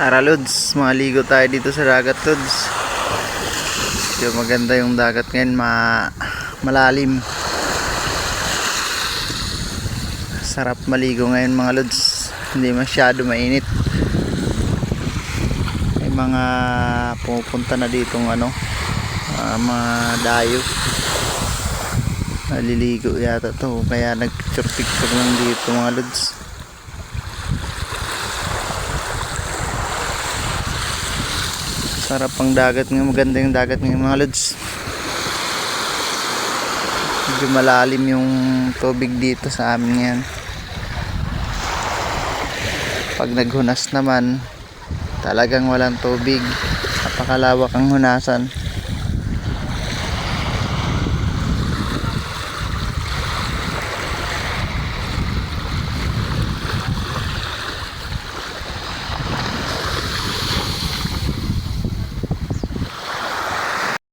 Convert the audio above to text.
Tara Lods, maligo tayo dito sa dagat Lods. Yung maganda yung dagat ngayon, malalim. Sarap maligo ngayon mga Lods. Hindi masyado mainit. May mga pumupunta na ditong mga dayo. Naliligo yata to, kaya nagpicture lang dito mga Lods. Sarap ang dagat ngayon, maganda yung dagat ngayon mga Lods. Medyo malalim yung tubig dito sa amin ngayon. Pag naghunas naman, talagang walang tubig. Napakalawak ang hunasan.